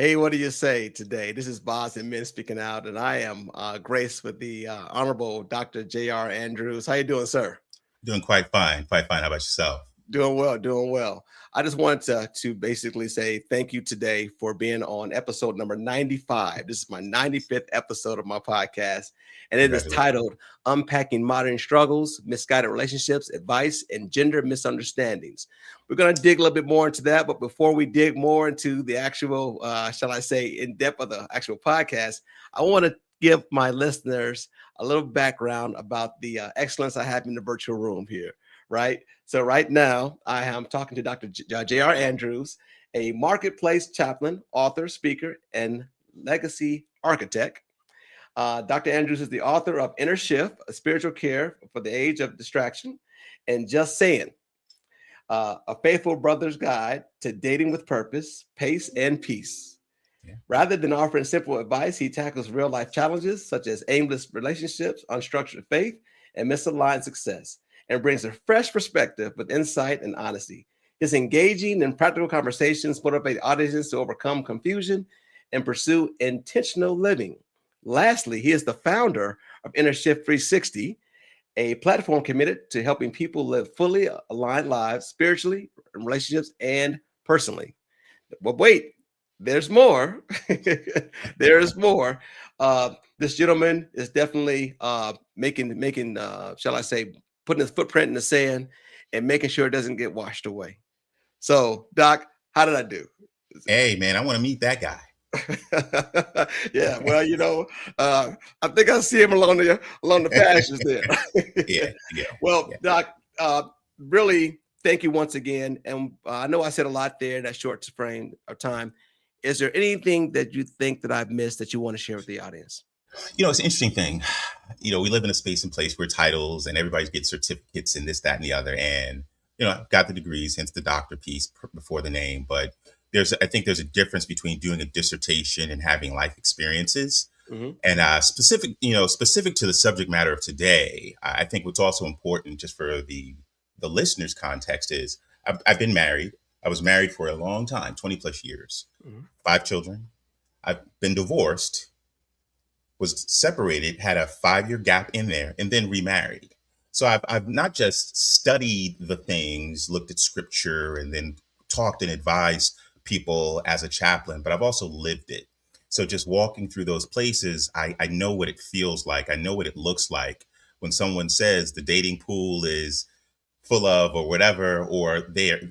Hey, what do you say today? This is Boz and Men speaking out, and I am graced with the Honorable Dr. J.R. Andrews. How you doing, sir? Doing quite fine, quite fine. How about yourself? Doing well, doing well. I just wanted to basically say thank you today for being on episode number 95. This is my 95th episode of my podcast, and it is Congratulations. titled Unpacking Modern Struggles, Misguided Relationships, Advice, and Gender Misunderstandings. We're going to dig a little bit more into that, but before we dig more into the actual, shall I say, in depth of the actual podcast, I want to give my listeners a little background about the excellence I have in the virtual room here, right? So right now, I am talking to Dr. J.R. Andrews, a marketplace chaplain, author, speaker, and legacy architect. Dr. Andrews is the author of Inner Shift, a spiritual care for the age of distraction, and Just Saying, a faithful brother's guide to dating with purpose, pace, and peace. Yeah. Rather than offering simple advice, he tackles real life challenges such as aimless relationships, unstructured faith, and misaligned success, and brings a fresh perspective with insight and honesty. His engaging and practical conversations motivate audiences to overcome confusion and pursue intentional living. Lastly, he is the founder of Inner Shift 360, a platform committed to helping people live fully aligned lives spiritually, in relationships, and personally. But wait, there's more. There's more. This gentleman is definitely making shall I say, putting his footprint in the sand and making sure it doesn't get washed away. So, Doc, how did I do? Hey, man, I want to meet that guy. Yeah, well, I think I see him along the pastures there. Yeah, yeah, Well, yeah. Doc, really, thank you once again. And I know I said a lot there in that short frame of time. Is there anything that you think that I've missed that you want to share with the audience? It's an interesting thing. We live in a space and place where titles and everybody gets certificates and this, that, and the other. And, I've got the degrees, hence the doctor piece before the name. But I think there's a difference between doing a dissertation and having life experiences. Hmm. And specific to the subject matter of today, I think what's also important just for the listeners' context is I've been married. I was married for a long time, 20 plus years, Hmm. 5 children. I've been divorced, was separated, had a 5 year gap in there, and then remarried. So I've not just studied the things, looked at scripture, and then talked and advised people as a chaplain, but I've also lived it. So just walking through those places, I know what it feels like. I know what it looks like when someone says the dating pool is full of or whatever, or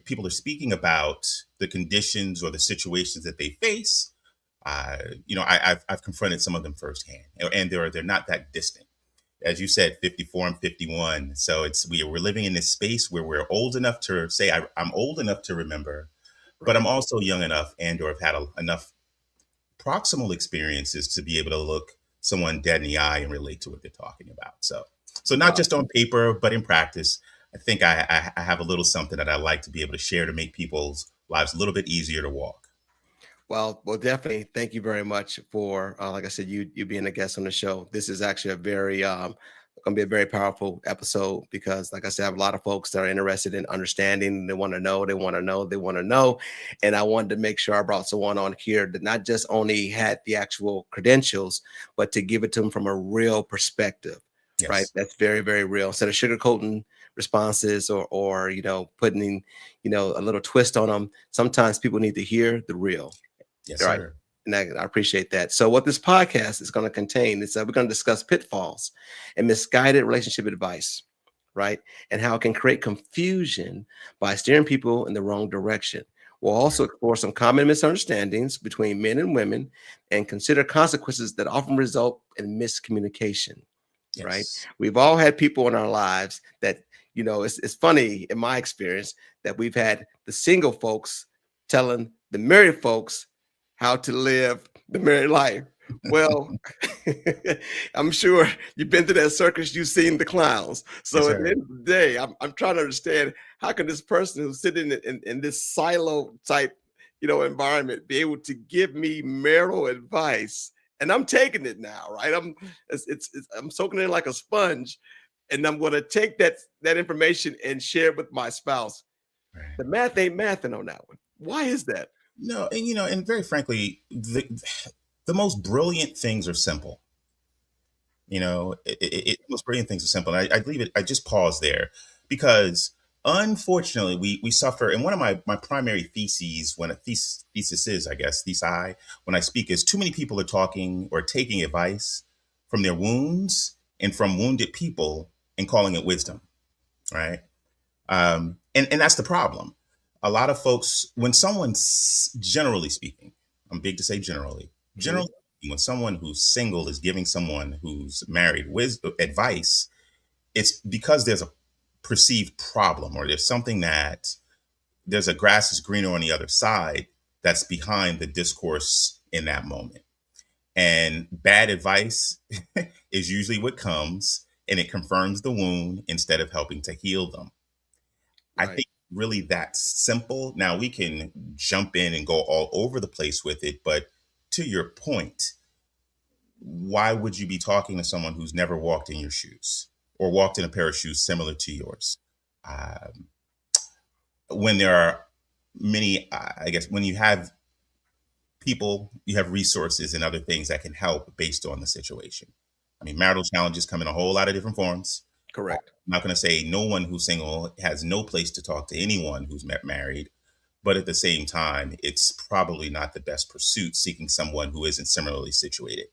people are speaking about the conditions or the situations that they face. I've confronted some of them firsthand, and they're not that distant. As you said, 54 and 51. So we're living in this space where we're old enough to say I'm old enough to remember, but I'm Right. also young enough and or have had enough proximal experiences to be able to look someone dead in the eye and relate to what they're talking about. So not Wow. just on paper, but in practice. I think I have a little something that I like to be able to share to make people's lives a little bit easier to walk. Well, definitely. Thank you very much for, like I said, you being a guest on the show. This is actually a very going to be a very powerful episode because, like I said, I have a lot of folks that are interested in understanding. They want to know. They want to know. They want to know. And I wanted to make sure I brought someone on here that not just only had the actual credentials, but to give it to them from a real perspective. Right. Yes. That's very, very real. Instead of sugarcoating responses or putting a little twist on them. Sometimes people need to hear the real. Yes, Right. sir. And I appreciate that. So, what this podcast is going to contain is we're going to discuss pitfalls and misguided relationship advice, right? And how it can create confusion by steering people in the wrong direction. We'll also Right. explore some common misunderstandings between men and women and consider consequences that often result in miscommunication, right? Yes. We've all had people in our lives that, it's funny in my experience that we've had the single folks telling the married folks how to live the married life. Well, I'm sure you've been to that circus, you've seen the clowns. Yes, So at the sir. end of the day, I'm trying to understand how can this person who's sitting in this silo type, environment be able to give me marital advice? And I'm taking it now, right? I'm soaking it in like a sponge, and I'm going to take that information and share it with my spouse. Right. The math ain't mathing on that one. Why is that? No, and and very frankly, the most brilliant things are simple. Most brilliant things are simple. And I believe it. I just pause there because unfortunately, we suffer. And one of my primary theses, when a thesis is, I guess, thesi, when I speak, is too many people are talking or taking advice from their wounds and from wounded people and calling it wisdom, right? And that's the problem. A lot of folks, when someone's generally speaking, I'm big to say Mhm. generally speaking, when someone who's single is giving someone who's married advice, it's because there's a perceived problem or there's something that there's a grass is greener on the other side that's behind the discourse in that moment. And bad advice is usually what comes and it confirms the wound instead of helping to heal them. I Right. think really that simple. Now we can jump in and go all over the place with it, but to your point, why would you be talking to someone who's never walked in your shoes or walked in a pair of shoes similar to yours? Um, when there are many, I guess, when you have people, you have resources and other things that can help based on the situation. I mean, marital challenges come in a whole lot of different forms. Correct. I'm not going to say no one who's single has no place to talk to anyone who's married, but at the same time, it's probably not the best pursuit seeking someone who isn't similarly situated.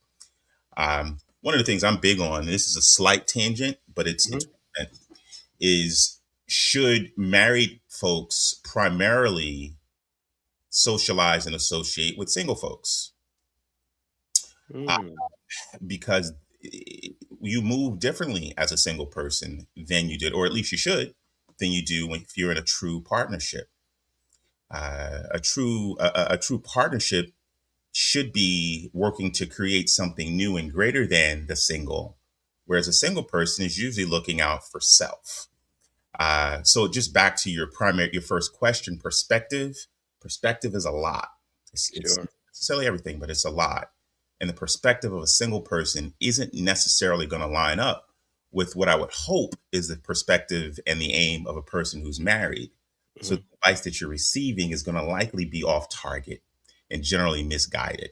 One of the things I'm big on, this is a slight tangent, but it's Mhm. is should married folks primarily socialize and associate with single folks? Uh, Mm. because you move differently as a single person than you did, or at least you should, than you do when if you're in a true partnership. A true partnership should be working to create something new and greater than the single, whereas a single person is usually looking out for self. So just back to your first question, perspective. Perspective is a lot. It's Sure. not necessarily everything, but it's a lot. And the perspective of a single person isn't necessarily going to line up with what I would hope is the perspective and the aim of a person who's married. So the Mhm. advice that you're receiving is going to likely be off target and generally misguided.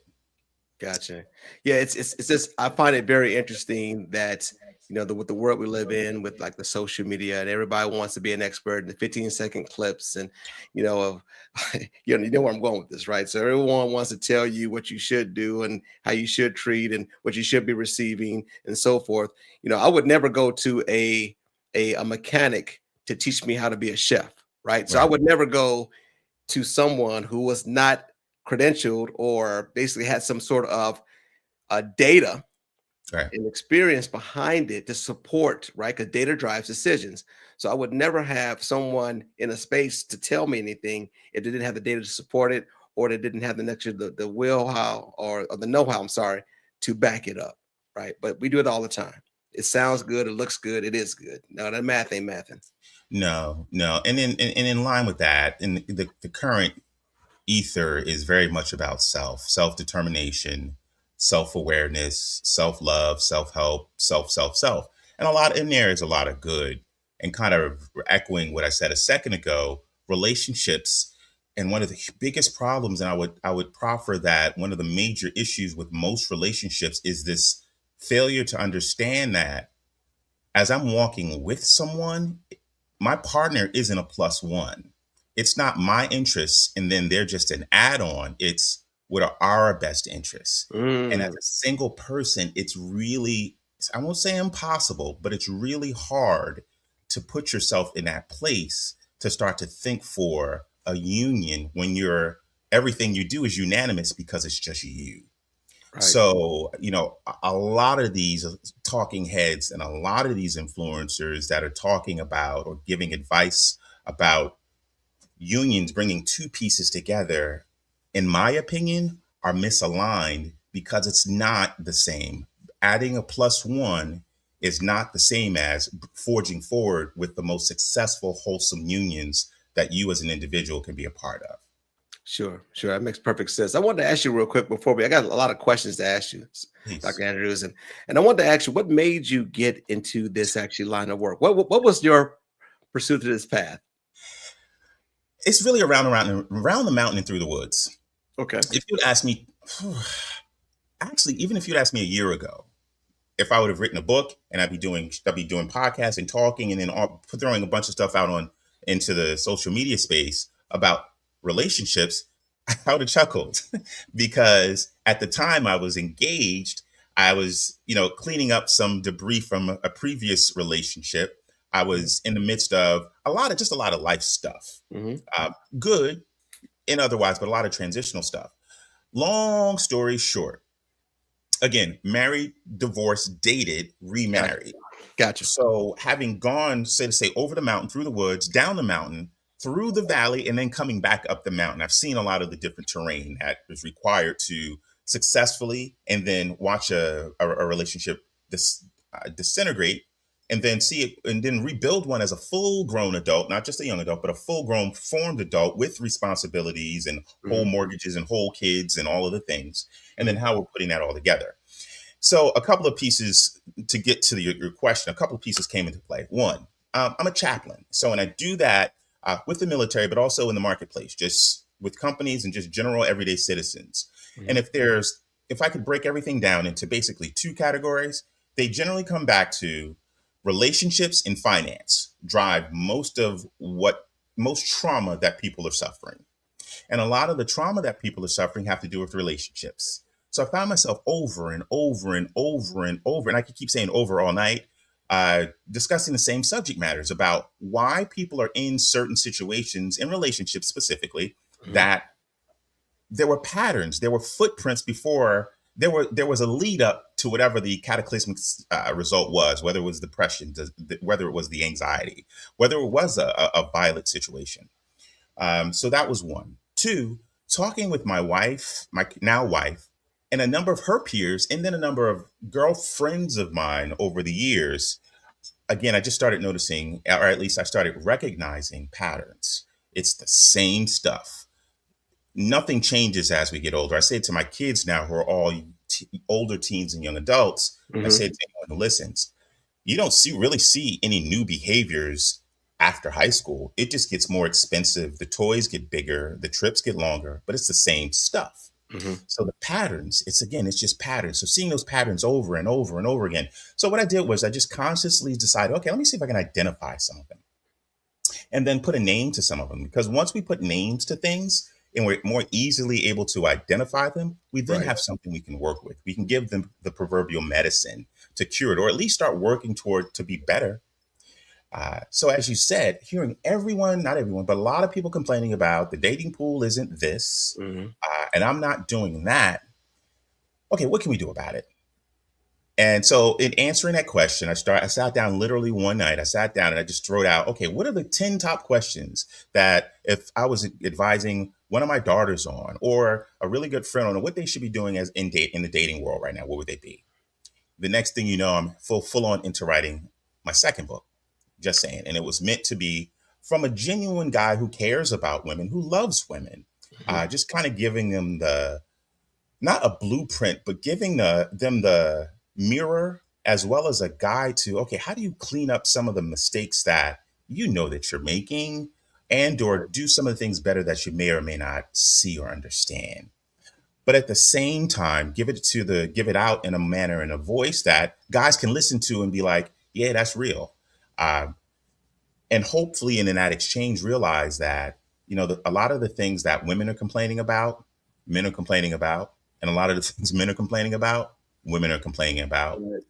Gotcha. Yeah, it's just I find it very interesting that with the world we live in with like the social media and everybody wants to be an expert in the 15-second clips and of you know where I'm going with this, right? So everyone wants to tell you what you should do and how you should treat and what you should be receiving and so forth. I would never go to a mechanic to teach me how to be a chef, right? So I Right. would never go to someone who was not credentialed or basically had some sort of data Right. and experience behind it to support, right? Because data drives decisions. So I would never have someone in a space to tell me anything if they didn't have the data to support it or they didn't have the next the will how or the know how, I'm sorry, to back it up, right? But we do it all the time. It sounds good, it looks good, it is good. No, that math ain't mathing. No, no. And in line with that, in the current ether is very much about self determination, self awareness, self love, self help, self. And a lot in there is a lot of good. And kind of echoing what I said a second ago, relationships. And one of the biggest problems, and I would proffer that one of the major issues with most relationships is this failure to understand that as I'm walking with someone, my partner isn't a plus one. It's not my interests, and then they're just an add on. It's what are our best interests. And as Mm, a single person, it's really, I won't say impossible, but it's really hard to put yourself in that place to start to think for a union when everything you do is unanimous because it's just you. right. So, a lot of these talking heads and a lot of these influencers that are talking about or giving advice about unions bringing two pieces together, in my opinion, are misaligned because it's not the same. Adding a plus one is not the same as forging forward with the most successful, wholesome unions that you as an individual can be a part of. Sure, sure. That makes perfect sense. I wanted to ask you real quick before I got a lot of questions to ask you, Peace. Dr. Andrews, and I wanted to ask you what made you get into this actually line of work? What was your pursuit of this path? It's really around the mountain and through the woods. Okay. If you'd asked me, actually, even if you'd asked me a year ago, if I would have written a book and I'd be doing podcasts and talking and then throwing a bunch of stuff out on into the social media space about relationships, I would have chuckled because at the time I was engaged. I was, cleaning up some debris from a previous relationship. I was in the midst of a lot of life stuff, Hmm. good and otherwise, but a lot of transitional stuff. Long story short, again, married, divorced, dated, Gotcha. remarried. Gotcha. So having gone, say to say, over the mountain, through the woods, down the mountain, through the valley, and then coming back up the mountain, I've seen a lot of the different terrain that is required to successfully and then watch a relationship disintegrate and then see it and then rebuild one as a full grown adult, not just a young adult, but a full grown formed adult with responsibilities and whole Hmm. mortgages and whole kids and all of the things. And then Hmm. how we're putting that all together. So a couple of pieces to get to your question, a couple of pieces came into play. One, I'm a chaplain. So, and I do that with the military, but also in the marketplace, just with companies and just general everyday citizens. And Hmm. if I could break everything down into basically two categories, they generally come back to relationships and finance drive most trauma that people are suffering. And a lot of the trauma that people are suffering have to do with relationships. So I found myself over and over and over and over, and I could keep saying over all night, discussing the same subject matters about why people are in certain situations, in relationships specifically, Hmm. that there were patterns, there were footprints before there was a lead up to whatever the cataclysmic result was, whether it was depression, whether it was the anxiety, whether it was a violent situation. So that was one. Two, talking with my wife, my now wife, and a number of her peers, and then a number of girlfriends of mine over the years. Again, I just started noticing, or at least I started recognizing patterns. It's the same stuff. Nothing changes as we get older. I say it to my kids now, who are all older teens and young adults. I Hmm. say to anyone who listens, you don't really see any new behaviors after high school. It just gets more expensive. The toys get bigger, the trips get longer, but it's the same stuff. Hmm. So the patterns, it's just patterns. So seeing those patterns over and over and over again. So what I did was I just consciously decided, okay, let me see if I can identify some of them and then put a name to some of them. Because once we put names to things and we're more easily able to identify them, we then Right. have something we can work with. We can give them the proverbial medicine to cure it, or at least start working toward to be better. So as you said, hearing everyone, not everyone, but a lot of people complaining about the dating pool isn't this, Hmm. and I'm not doing that. Okay, what can we do about it? And so in answering that question, I sat down literally one night. I sat down and I just wrote out, okay, what are the 10 top questions that if I was advising one of my daughters on or a really good friend on what they should be doing as in the dating world right now, what would they be? The next thing you know, I'm full on into writing my second book. Just saying. And it was meant to be from a genuine guy who cares about women, who loves women, Hmm. just kind of giving them not a blueprint, but giving them the mirror as well as a guide to, okay, how do you clean up some of the mistakes that you know that you're making and or do some of the things better that you may or may not see or understand. But at the same time, give it out in a manner and a voice that guys can listen to and be like, yeah, that's real. Uh, and hopefully in that exchange realize that a lot of the things that women are complaining about, men are complaining about, and a lot of the things men are complaining about, women are complaining about. Right.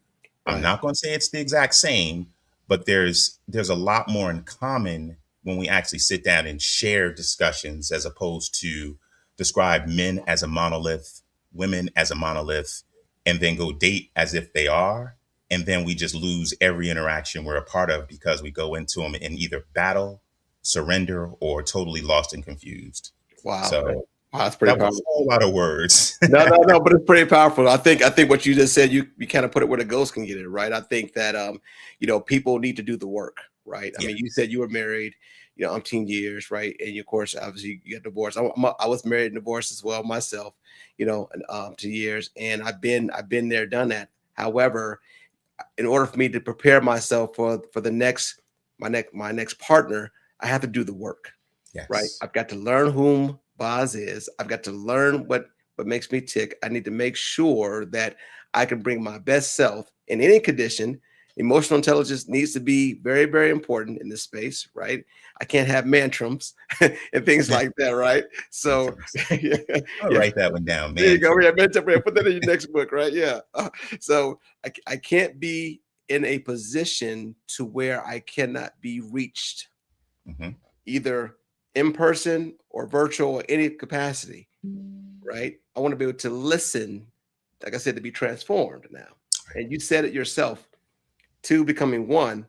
I'm Right. not going to say it's the exact same, but there's a lot more in common when we actually sit down and share discussions as opposed to describe men as a monolith, women as a monolith, and then go date as if they are. And then we just lose every interaction we're a part of because we go into them in either battle, surrender, or totally lost and confused. Wow. So Wow, that's pretty that was a powerful. whole lot of words. No, no, no, but it's pretty powerful. I think what you just said, you kind of put it where the ghost can get it, right? I think that people need to do the work, right? I Yeah. mean, you said you were married, umpteen years, right? And of course, obviously, you got divorced. I was married and divorced as well myself, and 2 years, and I've been there, done that. However, in order for me to prepare myself for the next my next partner, I have to do the work, right? Yes. I've got to learn whom Boz is I've got to learn what makes me tick. I need to make sure that I can bring my best self in any condition. Emotional intelligence needs to be very, very important in this space, right? I can't have mantrums and things like that, right? So, Tantrums. yeah, I'll yeah, write that one down, there you man. go. Yeah, mantram. Yeah, put that in your next book, right? Yeah. So I can't be in a position to where I cannot be reached Hmm. either in person or virtual or any capacity, right? I want to be able to listen, like I said, to be transformed now. And you said it yourself, two becoming one,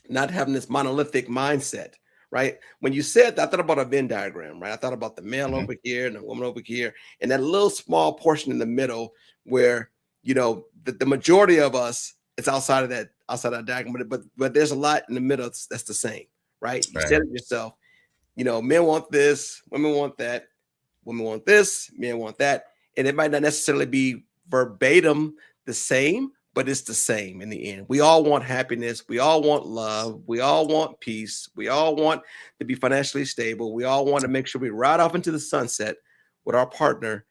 not having this monolithic mindset, right? When you said that, I thought about a Venn diagram, right? I thought about the male Hmm. over here and the woman over here, and that little small portion in the middle where the majority of us is outside of that diagram, but there's a lot in the middle that's the same, right? You said Right. it yourself. Men want this, women want that, women want this, men want that. And it might not necessarily be verbatim the same, but it's the same in the end. We all want happiness. We all want love. We all want peace. We all want to be financially stable. We all want to make sure we ride off into the sunset with our partner,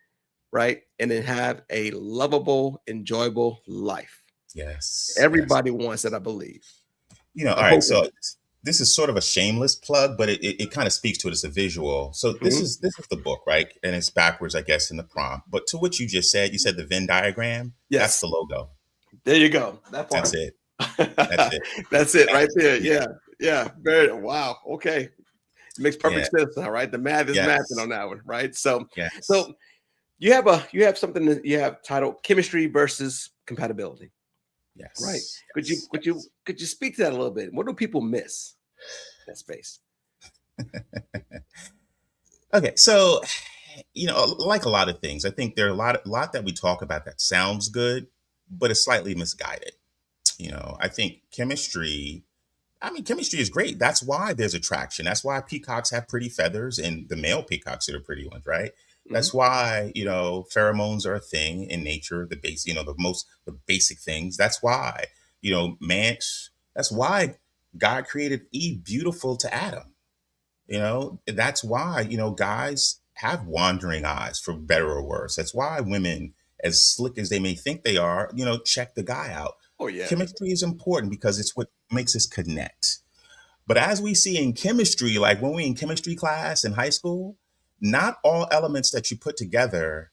right? And then have a lovable, enjoyable life. Yes. Yes. Everybody wants that, I believe. All I'm right. hoping. So this is sort of a shameless plug, but it kind of speaks to it as a visual. So this Mhm. is this is the book, right? And it's backwards, I guess, in the prompt. But to what you said the Venn diagram. That's Yes. the logo. There you go. That That's part. it. That's it. That's it right That's there. yeah. Yeah. Yeah. Very wow. Okay. It makes Yeah. perfect sense now, right? The math is mathing Yes. on that one, right? So Yes. so you have something that you have titled chemistry versus compatibility, right? Yes. Could you Yes. could you Yes. could you speak to that a little bit? What do people miss in that space? Okay. So, like a lot of things, I think there are a lot that we talk about that sounds good, but it's slightly misguided. I think chemistry. I mean, chemistry is great. That's why there's attraction. That's why peacocks have pretty feathers and the male peacocks are the pretty ones, right? Mhm. That's why, pheromones are a thing in nature, the base, the basic things. That's why, man, that's why God created Eve beautiful to Adam. That's why, guys have wandering eyes for better or worse. That's why women, as slick as they may think they are, check the guy out. Oh yeah. Chemistry is important because it's what makes us connect. But as we see in chemistry, like when we in chemistry class in high school, not all elements that you put together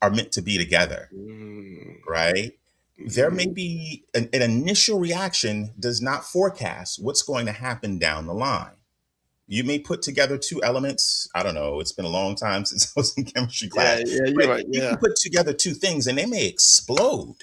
are meant to be together, Mm, right? There may mhm. be an initial reaction does not forecast what's going to happen down the line. You may put together two elements. I don't know. It's been a long time since I was in chemistry Yeah, class, yeah, you're but right. you Yeah. can put together two things and they may explode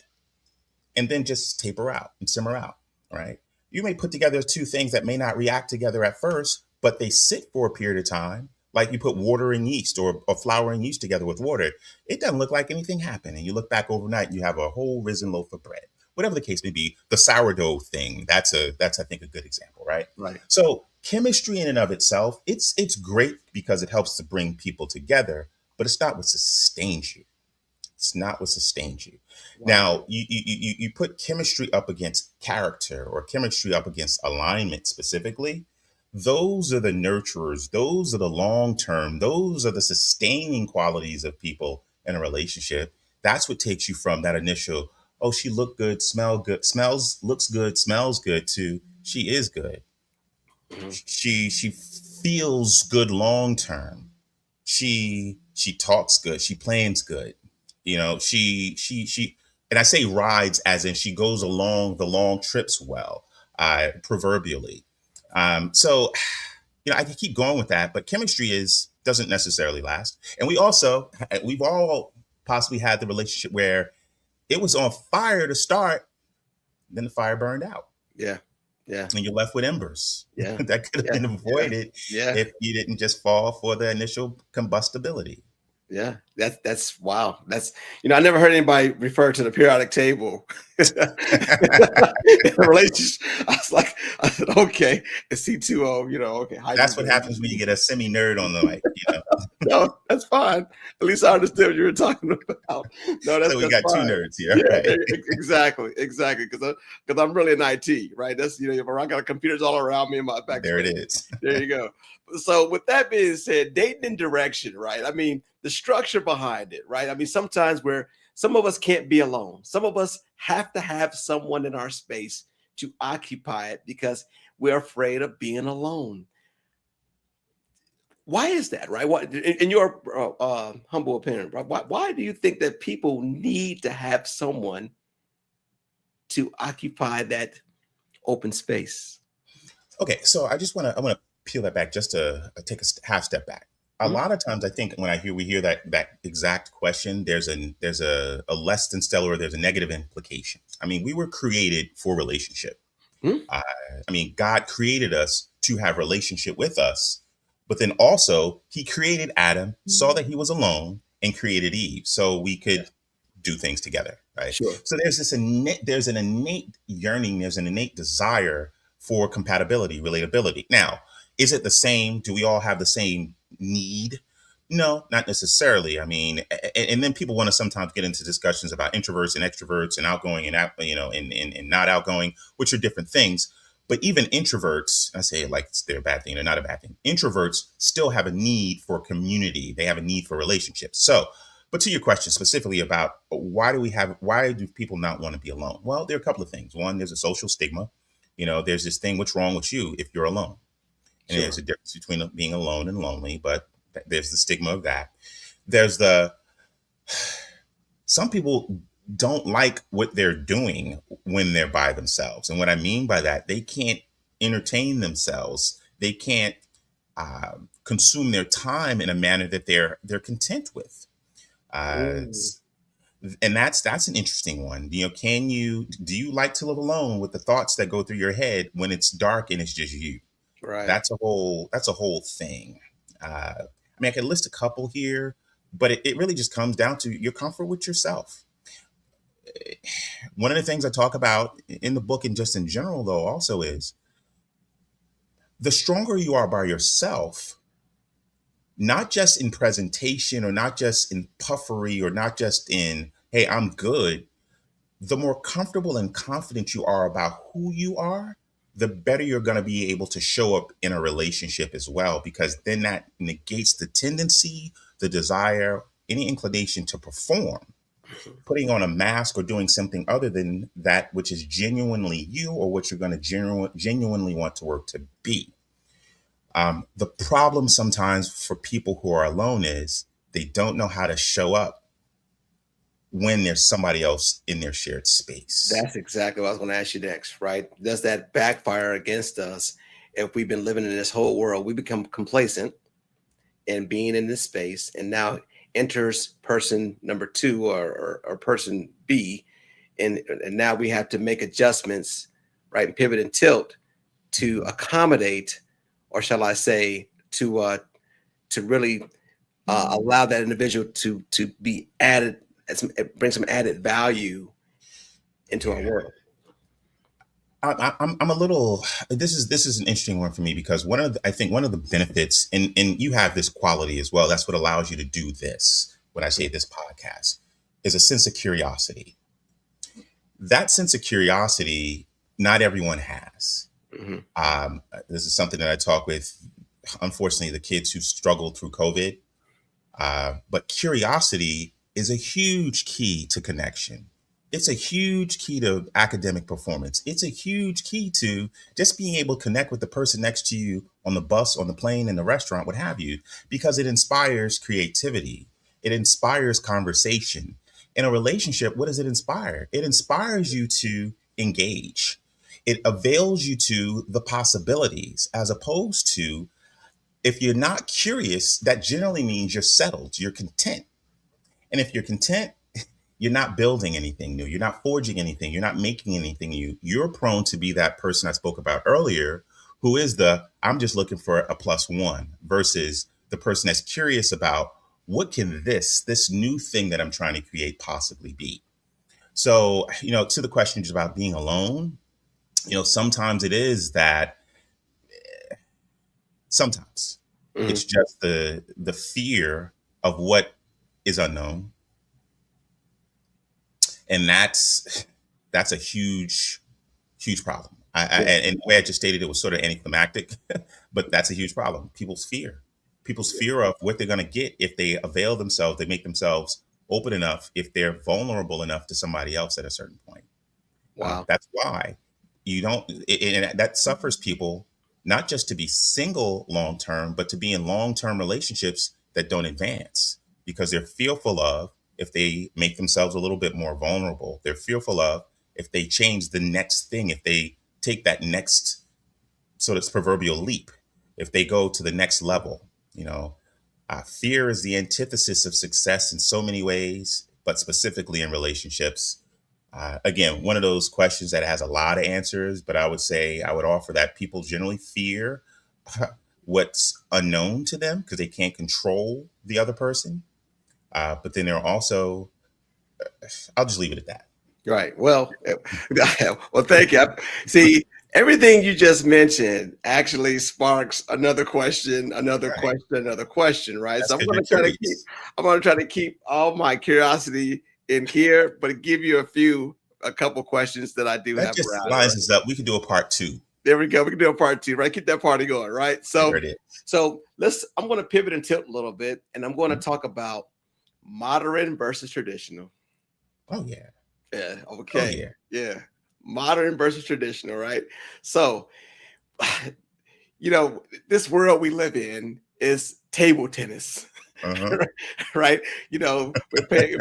and then just taper out and simmer out, right? You may put together two things that may not react together at first, but they sit for a period of time. Like you put water and yeast or flour and yeast together with water. It doesn't look like anything happened. And you look back overnight, you have a whole risen loaf of bread. Whatever the case may be, the sourdough thing, that's I think a good example, right? Right. So chemistry in and of itself, it's great because it helps to bring people together, but it's not what sustains you. It's not what sustains you. Wow. Now, you put chemistry up against character or chemistry up against alignment specifically. Those are the nurturers. Those are the long term. Those are the sustaining qualities of people in a relationship. That's what takes you from that initial, oh, she looked good, smell good, looks good, smells good to she is good. Mhm. She feels good long term. She talks good, she plans good, she and I say rides as in she goes along the long trips well, proverbially. So I can keep going with that, but chemistry is doesn't necessarily last. And we've all possibly had the relationship where it was on fire to start, then the fire burned out Yeah. Yeah. and you're left with embers. Yeah. That could have Yeah. been Yeah. avoided Yeah. if you didn't just fall for the initial combustibility. Yeah, that's wow. I never heard anybody refer to the periodic table in a relationship. I was like, I said, Okay. And C2O, okay, That's what hydrogen. happens when you get a semi nerd on the mic, No, that's fine. At least I understood what you were talking about. No, that's So we that's got two fine. nerds here, Yeah, right? exactly. Because I'm really in IT, right? That's if I got computers all around me in my There it backspace. is. There you go. So with that being said, dating and direction, right? I mean, the structure behind it, right? I mean, sometimes some of us can't be alone. Some of us have to have someone in our space to occupy it because we're afraid of being alone. Why is that, right? What, in your humble opinion, right? Why do you think that people need to have someone to occupy that open space? Okay, so I want to peel that back just to take a half step back. A Mhm. lot of times, I think when we hear that exact question, there's a less than stellar, or there's a negative implication. I mean, we were created for relationship. Mhm. Uh, I mean, God created us to have relationship with us, but then also He created Adam, saw that he was alone, and created Eve, so we Yeah, could do things together, right? sure. So there's an innate yearning, there's an innate desire for compatibility, relatability. Now, is it the same? Do we all have the same need? No, not necessarily. I mean, and then people want to sometimes get into discussions about introverts and extroverts and outgoing and and not outgoing, which are different things. But even introverts, I say it like they're a bad thing, they're not a bad thing. Introverts still have a need for community. They have a need for relationships. So, but to your question specifically about why do people not want to be alone? Well, there are a couple of things. One, there's a social stigma. There's this thing, what's wrong with you if you're alone? And there's Sure. a difference between being alone and lonely, but there's the stigma of that. There's the some people don't like what they're doing when they're by themselves. And what I mean by that, they can't entertain themselves. They can't consume their time in a manner that they're content with. Uh, Ooh, and that's an interesting one. Do you like to live alone with the thoughts that go through your head when it's dark and it's just you? right. That's a whole thing. I mean, I could list a couple here, but it really just comes down to your comfort with yourself. One of the things I talk about in the book and just in general, though, also is the stronger you are by yourself, not just in presentation or not just in puffery or not just in, hey, I'm good, the more comfortable and confident you are about who you are, the better you're going to be able to show up in a relationship as well, because then that negates the tendency, the desire, any inclination to perform, putting on a mask or doing something other than that which is genuinely you or what you're going to genuinely want to work to be. The problem sometimes for people who are alone is they don't know how to show up when there's somebody else in their shared space. That's exactly what I was going to ask you next, right? Does that backfire against us if we've been living in this whole world? We become complacent in being in this space, and now enters person number two or person B, and now we have to make adjustments, right? And pivot and tilt to Mhm. accommodate, or shall I say, to really allow that individual to be added, bring some added value into our Yeah. world. I'm a little. This is an interesting one for me because I think one of the benefits, and you have this quality as well. That's what allows you to do this. When I say this podcast, is a sense of curiosity. That sense of curiosity, not everyone has. Mhm. This is something that I talk with, unfortunately, the kids who struggled through COVID. But curiosity is a huge key to connection. It's a huge key to academic performance. It's a huge key to just being able to connect with the person next to you on the bus, on the plane, in the restaurant, what have you, because it inspires creativity. It inspires conversation. In a relationship, what does it inspire? It inspires you to engage. It avails you to the possibilities as opposed to, if you're not curious, that generally means you're settled, you're content. And if you're content, you're not building anything new. You're not forging anything. You're not making anything new. You're prone to be that person I spoke about earlier, who is I'm just looking for a plus one, versus the person that's curious about what can this new thing that I'm trying to create possibly be. So, to the question just about being alone, sometimes it is that Sometimes Mhm. it's just the fear of what is unknown, and that's a huge problem. Yeah. And the way I just stated it was sort of anticlimactic, but that's a huge problem. People's fear of what they're going to get if they avail themselves, they make themselves open enough, if they're vulnerable enough to somebody else at a certain point. Wow. That's why you don't, and that suffers people not just to be single long term, but to be in long term relationships that don't advance because they're fearful of if they make themselves a little bit more vulnerable. They're fearful of if they change the next thing, if they take that next sort of proverbial leap, if they go to the next level. You know, fear is the antithesis of success in so many ways, but specifically in relationships. Again, one of those questions that has a lot of answers, but I would say I would offer that people generally fear what's unknown to them because they can't control the other person. But then there are also, I'll just leave it at that. Right. Well, well, thank you. See, everything you just mentioned actually sparks Right. another question, right? That's So because you're curious. I'm going to try to keep all my curiosity in here, but give you a couple questions that I do That have just around it, lines right? us up. We could do a part two. There we go. We can do a part two, right? Keep that party going, right? There it is. I'm going to pivot and tilt a little bit, and I'm going to Mhm. talk about modern versus traditional. Oh, yeah. Yeah. Oh, Okay. yeah. Yeah. Modern versus traditional, right? So, this world we live in is table tennis. Uh-huh. Right? We were playing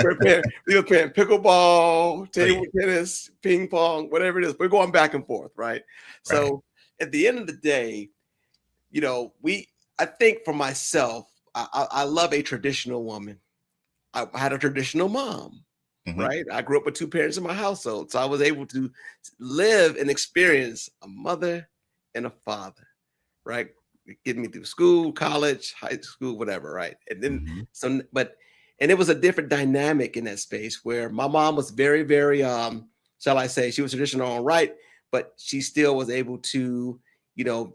pickleball, Oh, yeah. table tennis, ping pong, whatever it is. We're going back and forth, right? Right. So at the end of the day, we I think for myself, I love a traditional woman. I had a traditional mom, Hmm. right? I grew up with two parents in my household, so I was able to live and experience a mother and a father, right? Getting me through school, college, high school, whatever, right? And then Hmm. and it was a different dynamic in that space where my mom was very, very shall I say, she was traditional on right, but she still was able to, you know,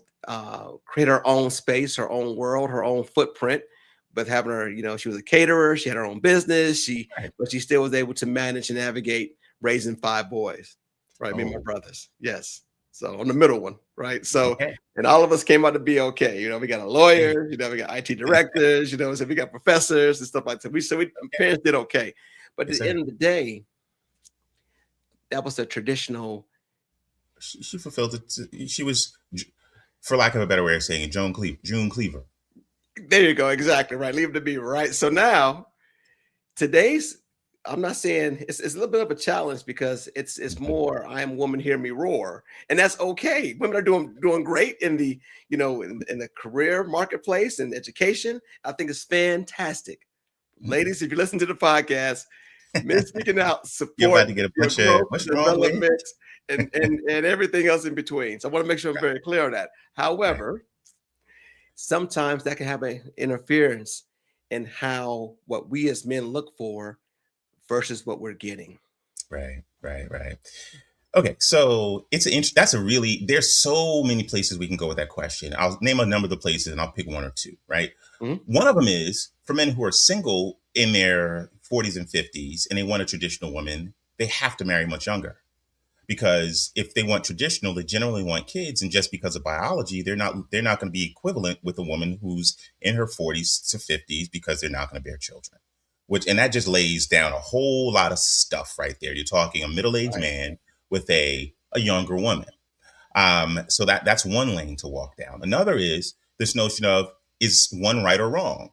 create her own space, her own world, her own footprint. But having her, she was a caterer, she had her own business, Right. but she still was able to manage and navigate raising five boys, right? Me and my Oh, brothers. Yes. So I'm the middle one, right? So okay. and all of us came out to be okay. We got a Yeah. lawyer, we got IT directors, so we got professors and stuff like that. We Okay. parents did okay, but Yes, at the end sir. of the day, that was a traditional. She fulfilled it. She was, for lack of a better way of saying it, June Cleaver. There you go, exactly right. Leave it to be right. So now today's, I'm not saying it's a little bit of a challenge because it's Mhm. more I am woman, hear me roar, and that's okay. Women are doing great in the in the career marketplace and education. I think it's fantastic. Mhm. Ladies, if you listen to the podcast, men speaking out You're support about to get a your bunch of, growth, what's wrong with? development, and everything else in between. So I want to make sure I'm very clear on that. Right. However, sometimes that can have an interference in how what we as men look for versus what we're getting. Right. Right. Right. Okay, so that's a really, there's so many places we can go with that question. I'll name a number of the places and I'll pick one or two, right? Mhm. One of them is for men who are single in their 40s and 50s and they want a traditional woman, they have to marry much younger. Because if they want traditional, they generally want kids, and just because of biology, they're not going to be equivalent with a woman who's in her 40s to 50s because they're not going to bear children. Which, and that just lays down a whole lot of stuff right there. You're talking a middle-aged Right. man with a younger woman. So that's one lane to walk down. Another is this notion of, is one right or wrong?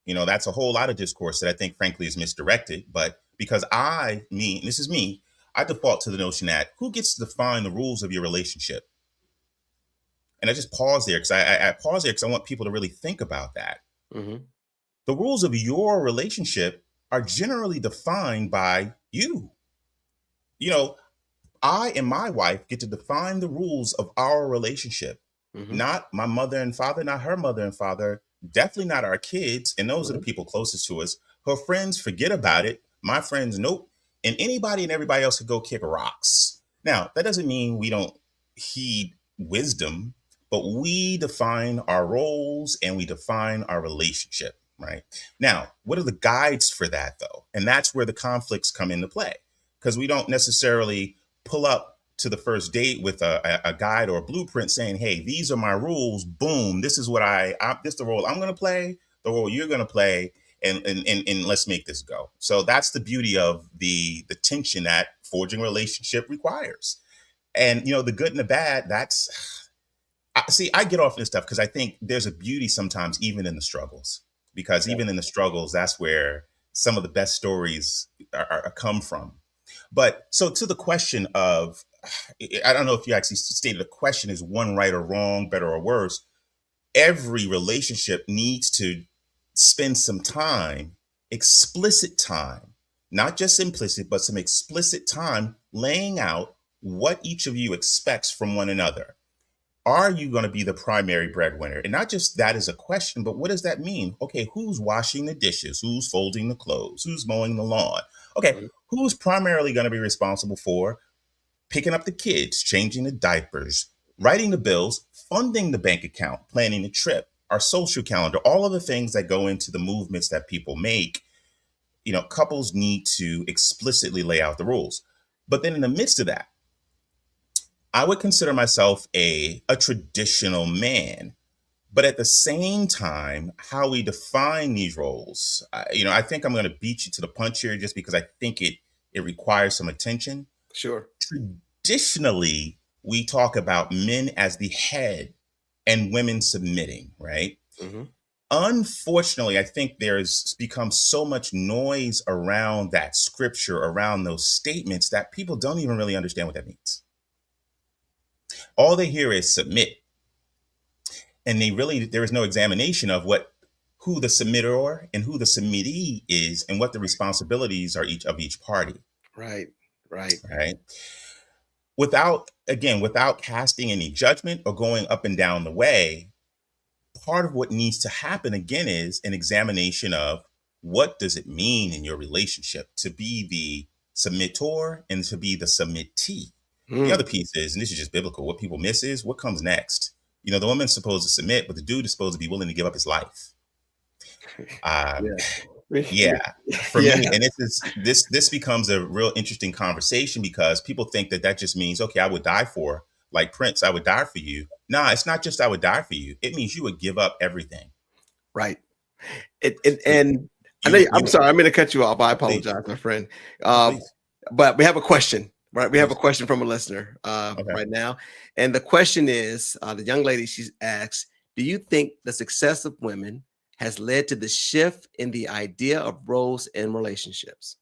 That's a whole lot of discourse that I think, frankly, is misdirected. But because and this is me, I default to the notion that who gets to define the rules of your relationship? And I just pause there because I pause there because I want people to really think about that. Mhm. The rules of your relationship are generally defined by you. You know, I and my wife get to define the rules of our relationship, Mhm. not my mother and father, not her mother and father, definitely not our kids. And those are the Mhm. people closest to us. Her friends forget about it. My friends, nope. And anybody and everybody else could go kick rocks. Now, that doesn't mean we don't heed wisdom, but we define our roles and we define our relationship, right? Now, what are the guides for that though? And that's where the conflicts come into play, because we don't necessarily pull up to the first date with a guide or a blueprint saying, hey, these are my rules. Boom. This is what this is the role I'm going to play, the role you're going to play. And let's make this go. So that's the beauty of the tension that forging a relationship requires. And the good and the bad, I get off this stuff because I think there's a beauty sometimes even in the struggles, because even in the struggles, that's where some of the best stories come from. But so to the question of, I don't know if you actually stated the question is one right or wrong, better or worse. Every relationship needs to spend some time, explicit time, not just implicit, but some explicit time laying out what each of you expects from one another. Are you going to be the primary breadwinner? And not just that is a question, but what does that mean? Okay, who's washing the dishes? Who's folding the clothes? Who's mowing the lawn? Okay, Mhm. who's primarily going to be responsible for picking up the kids, changing the diapers, writing the bills, funding the bank account, planning the trip, our social calendar, all of the things that go into the movements that people make? Couples need to explicitly lay out the rules. But then in the midst of that, I would consider myself a traditional man. But at the same time, how we define these roles, I think I'm going to beat you to the punch here just because I think it requires some attention. Sure. Traditionally, we talk about men as the head and women submitting, right? Hmm. Unfortunately, I think there's become so much noise around that scripture, around those statements, that people don't even really understand what that means. All they hear is submit, and there is no examination of who the submitter and who the submittee is and what the responsibilities are each party, Right. Right. right? Without casting any judgment or going up and down the way, part of what needs to happen again is an examination of what does it mean in your relationship to be the submittor and to be the submittee. The other Mm. piece is, and this is just biblical, what people miss is what comes next. The woman's supposed to submit, but the dude is supposed to be willing to give up his life. Um, Yeah. yeah, for Yeah. me, and this becomes a real interesting conversation because people think that just means, okay, I would die for, like Prince, I would die for you. Nah, it's not just I would die for you. It means you would give up everything. Right. And I know. I'm You sorry. I'm going to cut you off. I oh, please, apologize, my friend. oh, Uh, please, but we have a question. Right. We have a please. question from a listener Okay. right now, and the question is: the young lady, she asks, "Do you think the success of women has led to the shift in the idea of roles in relationships?"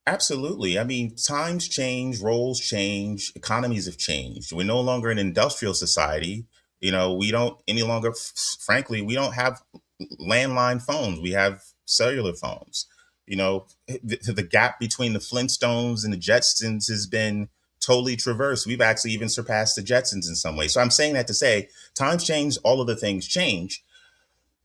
Absolutely. I mean, times change, roles change, economies have changed. We're no longer an industrial society. We don't any longer, frankly, we don't have landline phones. We have cellular phones. The gap between the Flintstones and the Jetsons has been totally traversed. We've actually even surpassed the Jetsons in some way. So I'm saying that to say times change, all of the things change.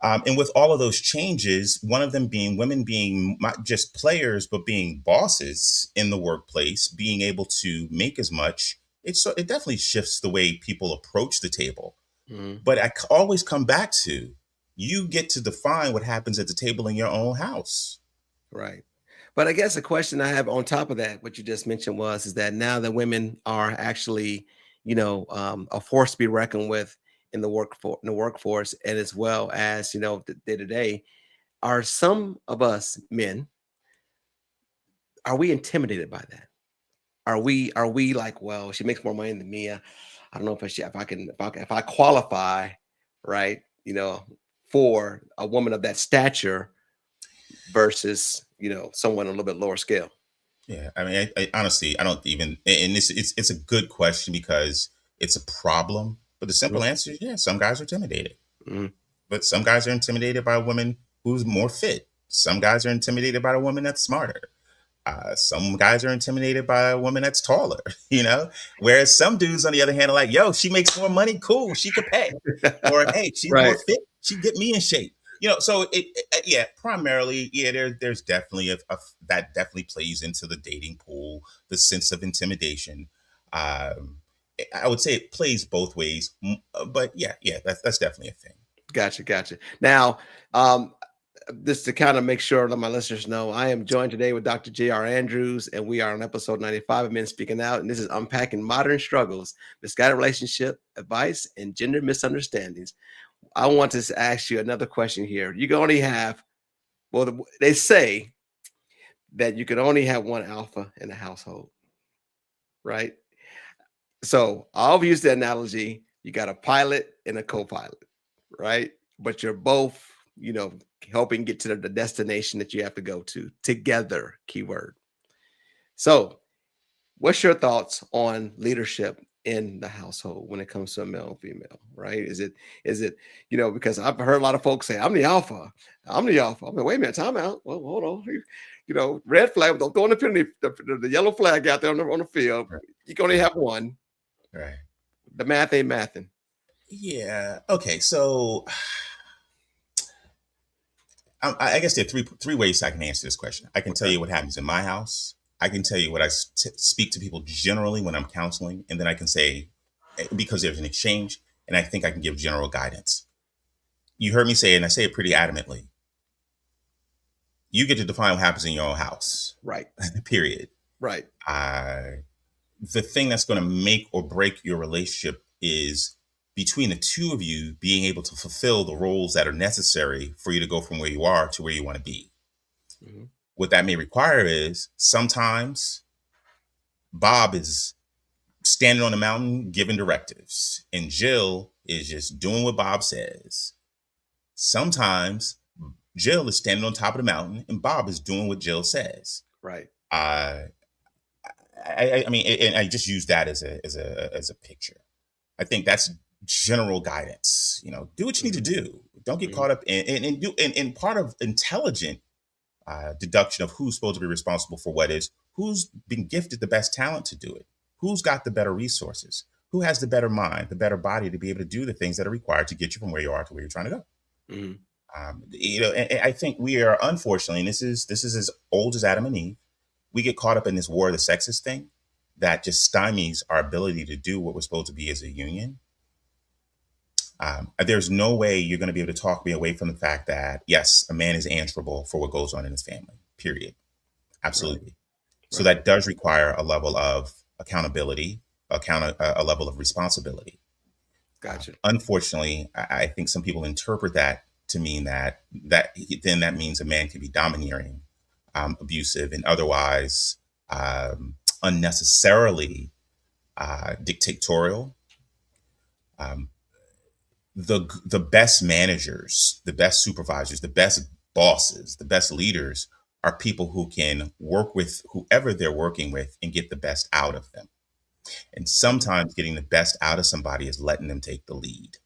And with all of those changes, one of them being women being not just players, but being bosses in the workplace, being able to make as much, it definitely shifts the way people approach the table. Mhm. But always come back to, you get to define what happens at the table in your own house. Right. But I guess a question I have on top of that, what you just mentioned was, is that now that women are actually, a force to be reckoned with in the workforce, and as well as the day to day, are some of us men, are we intimidated by that? Are we like, well, she makes more money than me. I don't know if I qualify, right? For a woman of that stature versus someone a little bit lower scale. Yeah, I mean, I honestly, I don't even, and it's a good question because it's a problem. But the Mhm, simple answer is, yeah, some guys are intimidated. mhm. But some guys are intimidated by a woman who's more fit. Some guys are intimidated by a woman that's smarter. Some guys are intimidated by a woman that's taller, Whereas some dudes, on the other hand, are like, yo, she makes more money, cool, she could pay. Or, hey, she's more Right. fit, she get me in shape. So yeah, primarily, yeah, there's definitely that definitely plays into the dating pool, the sense of intimidation. Um, I would say it plays both ways, but yeah, that's definitely a thing. Gotcha. Now, um, just to kind of make sure let my listeners know, I am joined today with Dr. J.R. Andrews, and we are on episode 95 of Men Speaking Out. And this is Unpacking Modern Struggles, Misguided Relationship Advice, and Gender Misunderstandings. I want to ask you another question here. You can only have, well, they say that you can only have one alpha in a household, right? So I'll use the analogy, you got a pilot and a co-pilot, right? But you're both, helping get to the destination that you have to go to together, keyword. So what's your thoughts on leadership in the household when it comes to a male and female, right? Is it, because I've heard a lot of folks say, I'm the alpha. I'm the alpha. I'm like, wait a minute, time out. Well, hold on. Red flag, don't throw in the yellow flag out there on the field. Right. You can only have one. Right. The math ain't mathing. Yeah. Okay. So I guess there are three ways I can answer this question. I can tell Okay. you what happens in my house. I can tell you what I speak to people generally when I'm counseling, and then I can say, because there's an exchange, and I think I can give general guidance. You heard me say it, and I say it pretty adamantly. You get to define what happens in your own house. Right. Period. Right. The thing that's going to make or break your relationship is between the two of you being able to fulfill the roles that are necessary for you to go from where you are to where you want to be. Mm-hmm. What that may require is sometimes Bob is standing on the mountain giving directives, and Jill is just doing what Bob says. Sometimes Jill is standing on top of the mountain, and Bob is doing what Jill says. Right. I mean, and I just use that as a picture. I think that's general guidance. Do what you need to do. Don't get Mm-hmm. caught up in part of intelligent deduction of who's supposed to be responsible for what is, who's been gifted the best talent to do it, who's got the better resources, who has the better mind, the better body to be able to do the things that are required to get you from where you are to where you're trying to go. Mm-hmm. And I think we are, unfortunately, and this is as old as Adam and Eve, we get caught up in this war of the sexes thing that just stymies our ability to do what we're supposed to be as a union. There's no way you're going to be able to talk me away from the fact that, yes, a man is answerable for what goes on in his family, period. Absolutely. Right. So that does require a level of accountability, a level of responsibility. Gotcha. Unfortunately, I think some people interpret that to mean that then that means a man can be domineering, abusive, and otherwise unnecessarily dictatorial. The best managers, the best supervisors, the best bosses, the best leaders are people who can work with whoever they're working with and get the best out of them. And sometimes getting the best out of somebody is letting them take the lead.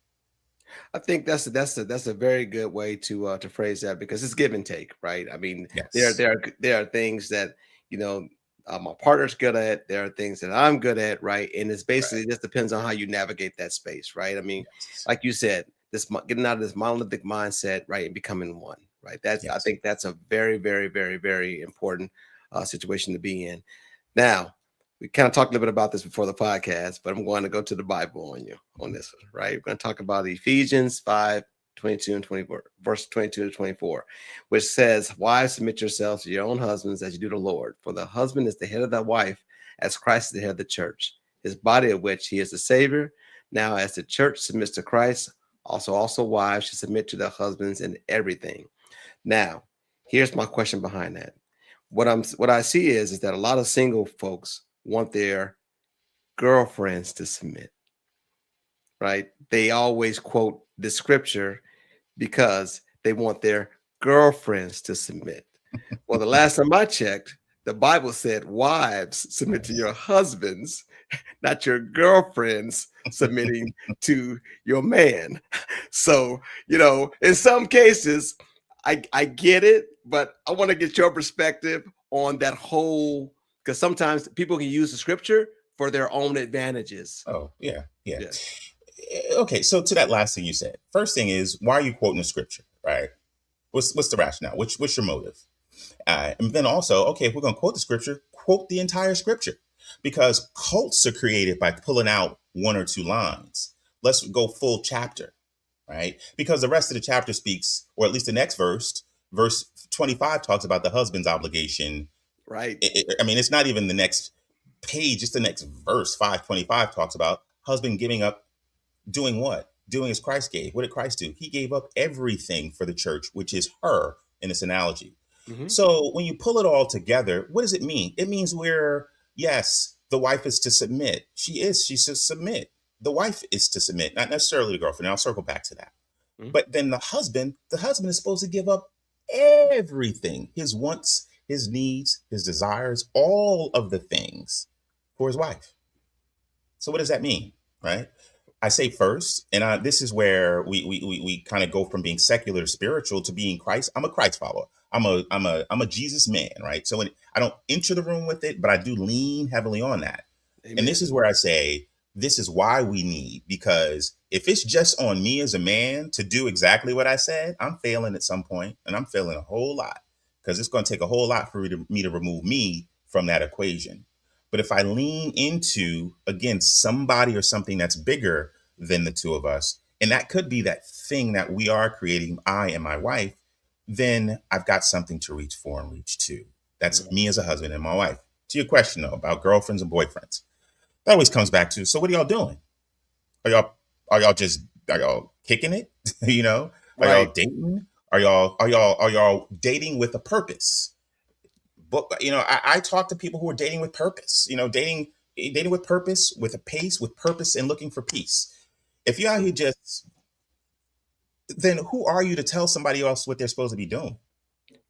I think that's a very good way to phrase that, because it's give and take, right? I mean, yes. there are things that my partner's good at. There are things that I'm good at, right? And it's basically It just depends on how you navigate that space, right? I mean, yes. like you said, getting out of this monolithic mindset, right, and becoming one, right? That's Yes. I think that's a very, very, very, very important situation to be in. Now, we kind of talked a little bit about this before the podcast, but I'm going to go to the Bible on this one, right? We're going to talk about Ephesians 5:22 and 24, verse 22 to 24, which says, wives, submit yourselves to your own husbands as you do the Lord. For the husband is the head of the wife, as Christ is the head of the church, his body of which he is the Savior. Now, as the church submits to Christ, also wives should submit to their husbands in everything. Now, here's my question behind that. What I see is that a lot of single folks want their girlfriends to submit, right? They always quote the scripture because they want their girlfriends to submit. Well, the last time I checked, the Bible said, wives, submit to your husbands, not your girlfriends submitting to your man. So, in some cases, I get it, but I want to get your perspective on that whole, because sometimes people can use the scripture for their own advantages. Oh, yeah. Yes. Okay, so to that last thing you said, first thing is, why are you quoting the scripture, right? What's the rationale? What's your motive? And then also, okay, if we're going to quote the scripture, quote the entire scripture, because cults are created by pulling out one or two lines. Let's go full chapter, right? Because the rest of the chapter speaks, or at least the next verse 25 talks about the husband's obligation. Right. I mean, it's not even the next page, it's the next verse. 525 talks about husband giving up, doing what? Doing as Christ gave. What did Christ do? He gave up everything for the church, which is her in this analogy. Hmm. So when you pull it all together, what does it mean? It means yes, the wife is to submit. She's to submit. The wife is to submit, not necessarily the girlfriend. I'll circle back to that. Hmm. But then the husband is supposed to give up everything, his wants, his needs, his desires, all of the things for his wife. So what does that mean, right? I say first, and this is where we kind of go from being secular to spiritual to being Christ. I'm a Christ follower. I'm a Jesus man, right? So I don't enter the room with it, but I do lean heavily on that. And Amen. this is where I say this is why we need, because if it's just on me as a man to do exactly what I said, I'm failing at some point, and I'm failing a whole lot because it's going to take a whole lot for me to remove me from that equation. But if I lean into, again, somebody or something that's bigger than the two of us, and that could be that thing that we are creating, I and my wife, then I've got something to reach for and reach to. That's Mm. me as a husband and my wife. To your question, though, about girlfriends and boyfriends, that always comes back to, so what are y'all doing? Are y'all kicking it? you know, are y'all Right. dating? Are y'all dating with a purpose? But I talk to people who are dating with purpose. Dating with purpose, with a pace, with purpose, and looking for peace. If you're out here just, then who are you to tell somebody else what they're supposed to be doing?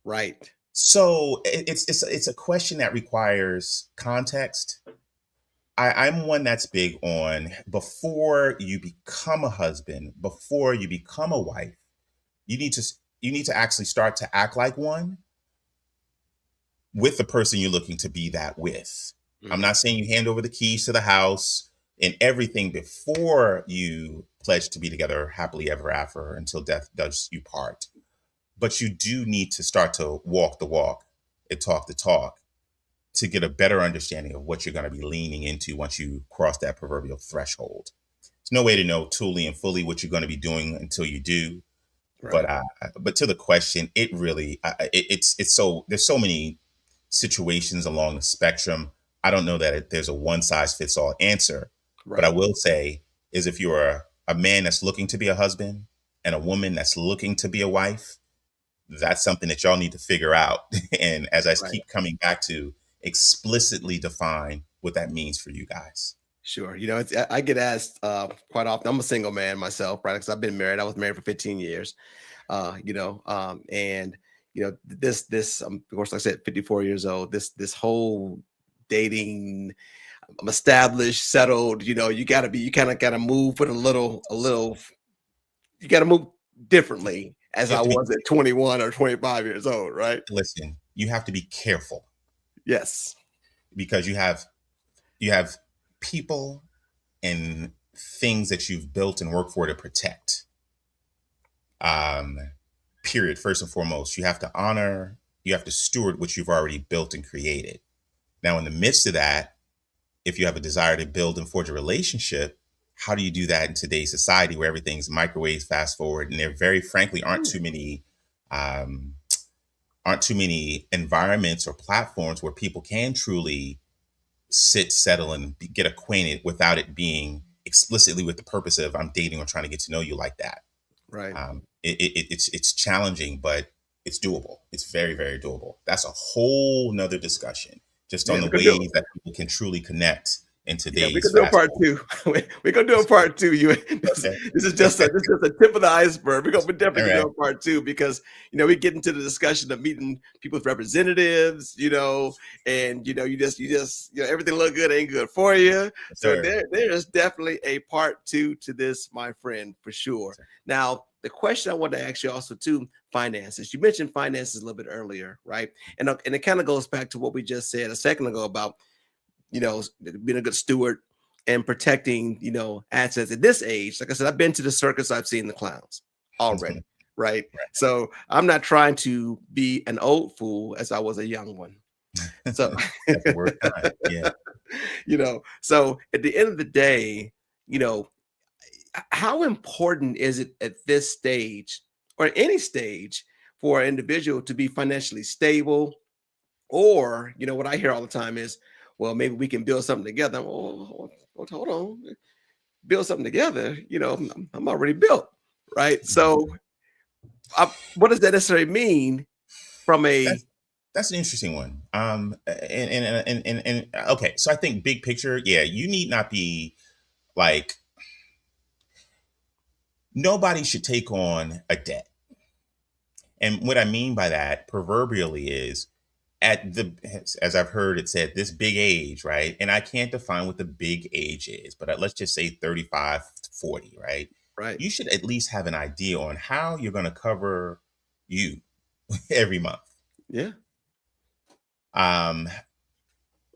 Right. So it's a question that requires context. I'm one that's big on, before you become a husband, before you become a wife, you need to you need to actually start to act like one with the person you're looking to be that with. I'm Hmm. not saying you hand over the keys to the house and everything before you pledge to be together happily ever after until death does you part. But you do need to start to walk the walk and talk the talk to get a better understanding of what you're going to be leaning into once you cross that proverbial threshold. There's no way to know truly and fully what you're going to be doing until you do. But Right. but to the question, it really it's so there's so many situations along the spectrum. I don't know that there's a one size fits all answer, but I Right. will say is if you're a man that's looking to be a husband and a woman that's looking to be a wife, that's something that y'all need to figure out. And as I Right. keep coming back to, explicitly define what that means for you guys. Sure. I get asked quite often. I'm a single man myself, right? Because I've been married. I was married for 15 years. And this of course, like I said, 54 years old. This whole dating, I'm established, settled. You kind of got to move with a little. You got to move differently as You I have to be was at 21 or 25 years old, right? listen. You have to be careful Yes. because you have people and things that you've built and worked for to protect. Um, period. First and foremost, you have to honor, you have to steward what you've already built and created. Now, in the midst of that, if you have a desire to build and forge a relationship, how do you do that in today's society where everything's microwave, fast forward, and there very frankly um, aren't too many environments or platforms where people can truly sit, settle, and get acquainted without it being explicitly with the purpose of I'm dating or trying to get to know you like that. Right. It's challenging, but it's doable. It's very, very doable. That's a whole nother discussion just on Yeah, the we could do. ways that people can truly connect in Yeah, we today's could do a fast part forward. two. We could do a part two. This, Okay. this is just a tip of the iceberg. We definitely All could do right. a part two because we get into the discussion of meeting people's representatives, and everything look good ain't good for you. Yes, So sir. there is definitely a part two to this, my friend, for sure. Now, the question I want to ask you also too, finances. You mentioned finances a little bit earlier, right? And it kind of goes back to what we just said a second ago about being a good steward and protecting, assets at this age. Like I said, I've been to the circus, I've seen the clowns already, right? So I'm not trying to be an old fool as I was a young one. So, That's the worst kind. Yeah. so at the end of the day, you know, how important is it at this stage or any stage for an individual to be financially stable? Or, what I hear all the time is, well, maybe we can build something together. Oh, hold on, build something together. I'm already built, right? So, what does that necessarily mean from a That's that's an interesting one. And okay, so I think big picture, yeah, you need not be like, nobody should take on a debt. And what I mean by that proverbially is, at the, as I've heard it said, this big age, right? And I can't define what the big age is, but let's just say 35 to 40, right? right? You should at least have an idea on how you're going to cover you every month. Yeah, Um,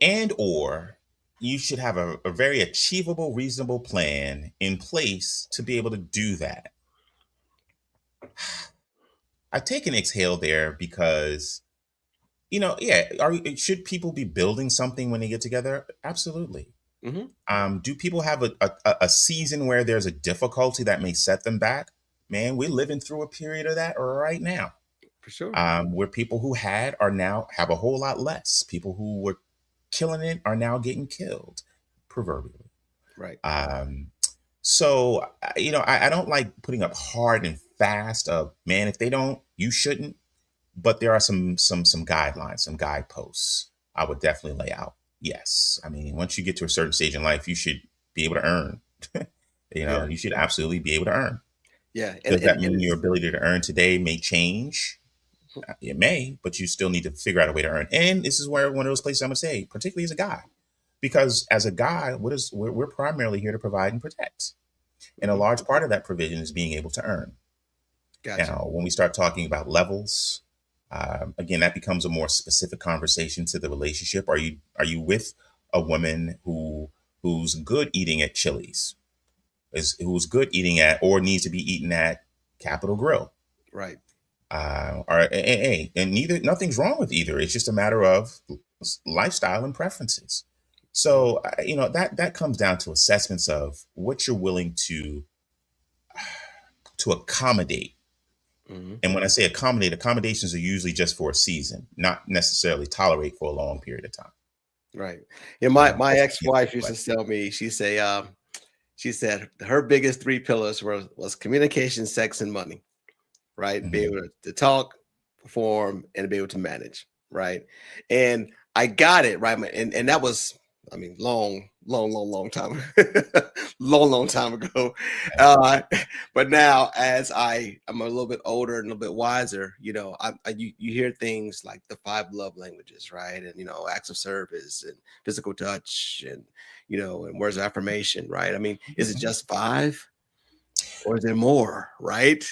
and or you should have a very achievable, reasonable plan in place to be able to do that. I take an exhale there because, yeah, should people be building something when they get together? Absolutely. hmm, Do people have a season where there's a difficulty that may set them back? Man, we're living through a period of that right now. for sure. Where people who had are now have a whole lot less. People who were killing it are now getting killed, proverbially. Right. Um, so, I don't like putting up hard and fast of, man, if they don't, you shouldn't. But there are some guidelines, some guideposts I would definitely lay out. Yes. I mean, once you get to a certain stage in life, you should be able to earn. Yeah, You should absolutely be able to earn. yeah, and Does and, that and mean your it's ability to earn today may change? It may, but you still need to figure out a way to earn. And this is where one of those places I'm gonna say, particularly as a guy, because as a guy, we're primarily here to provide and protect, and a mhm, large part of that provision is being able to earn. gotcha. Now, when we start talking about levels, again, that becomes a more specific conversation to the relationship. Are you with a woman who's good eating at Chili's, who's good eating at or needs to be eaten at Capitol Grill? Right. And neither, nothing's wrong with either. It's just a matter of lifestyle and preferences. Mhm, So, that comes down to assessments of what you're willing to accommodate. mhm, And when I say accommodate, accommodations are usually just for a season, not necessarily tolerate for a long period of time. right. Yeah, my Hopefully that answers ex-wife your used to question. tell me, she said her biggest three pillars was communication, sex, and money, right? Be Mhm. able to talk, perform, and be able to manage, right? And I got it, right? And that was, I mean, long time, long time ago. Uh, but now, as I'm a little bit older and a little bit wiser, you hear things like the five love languages, right? And acts of service and physical touch, and and words of affirmation, right? I mean, is it Mhm. just five, or is there more, right?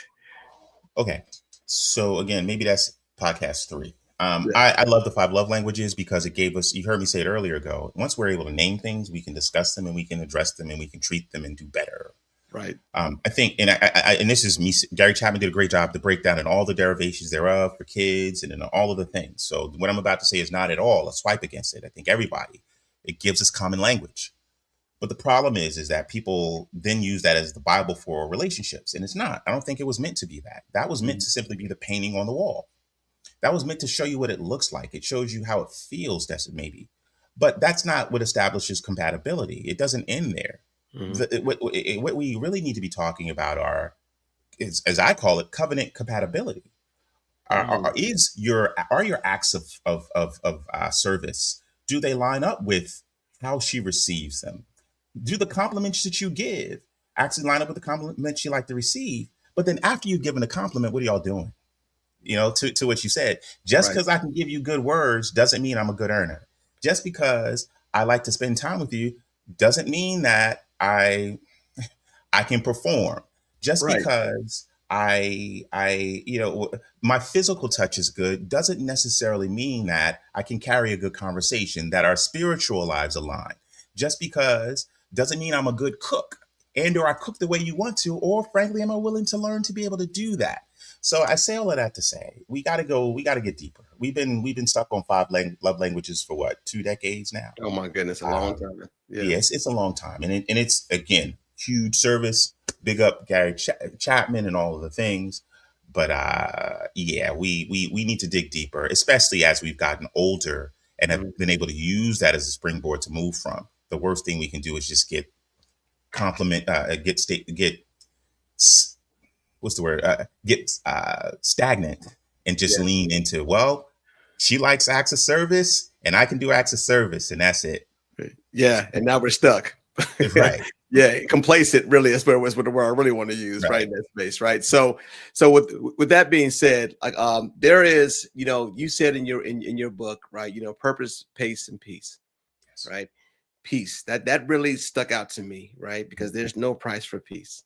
Okay. So again, maybe that's podcast 3. Yeah, I love the 5 love languages because it gave us, you heard me say it earlier ago, once we're able to name things, we can discuss them and we can address them and we can treat them and do better. right. I think, and this is me, Gary Chapman did a great job to break down and all the derivations thereof for kids and all of the things. So what I'm about to say is not at all a swipe against it. I think everybody, it gives us common language. But the problem is that people then use that as the Bible for relationships. And it's not. I don't think it was meant to be that. That was meant Mhm, to simply be the painting on the wall. That was meant to show you what it looks like. It shows you how it feels, that's maybe. But that's not what establishes compatibility. It doesn't end there. mhm, What we really need to be talking about is, as I call it, covenant compatibility. mhm. Are your acts of service, do they line up with how she receives them? Do the compliments that you give actually line up with the compliments you like to receive? But then after you've given a compliment, what are y'all doing? To what you said, just Right, because I can give you good words doesn't mean I'm a good earner. Just because I like to spend time with you doesn't mean that I can perform. Just right, because my physical touch is good doesn't necessarily mean that I can carry a good conversation, that our spiritual lives align. Just because doesn't mean I'm a good cook and or I cook the way you want to, or frankly, am I willing to learn to be able to do that? So I say all of that to say we got to get deeper. We've been stuck on love languages for what, 2 decades now. oh my goodness, a long Um, time. Yeah, yes, it's a long time, and it's again. huge service. Big up Gary Chapman and all of the things. But yeah, we need to dig deeper, especially as we've gotten older and have Mhm. been able to use that as a springboard to move from. The worst thing we can do is just get get what's the word? Get stagnant and just Yeah. lean into, well, she likes acts of service and I can do acts of service, and that's it. Yeah. And now we're stuck. Right, Yeah. Complacent really is what the word I really want to use, right? right. In that space, right? So with that being said, like there is, you said in your book, right, purpose, pace, and peace, Yes. right? Peace. That really stuck out to me, right? Because there's no price for peace,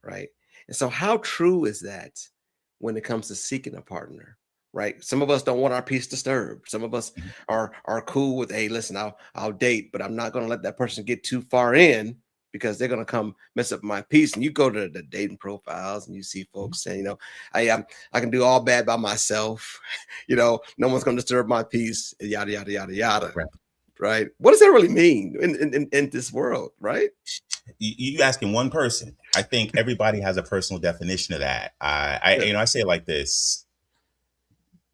right? And so, how true is that when it comes to seeking a partner, right? Some of us don't want our peace disturbed. Some of us Mhm. are cool with, hey, listen, I'll date, but I'm not going to let that person get too far in because they're going to come mess up my peace. And you go to the dating profiles and you see Mhm. folks saying, I can do all bad by myself. No one's going to disturb my peace. Yada yada yada yada. Right. Right? What does that really mean in this world? Right? You asking one person. I think everybody has a personal definition of that. Yeah. I say it like this: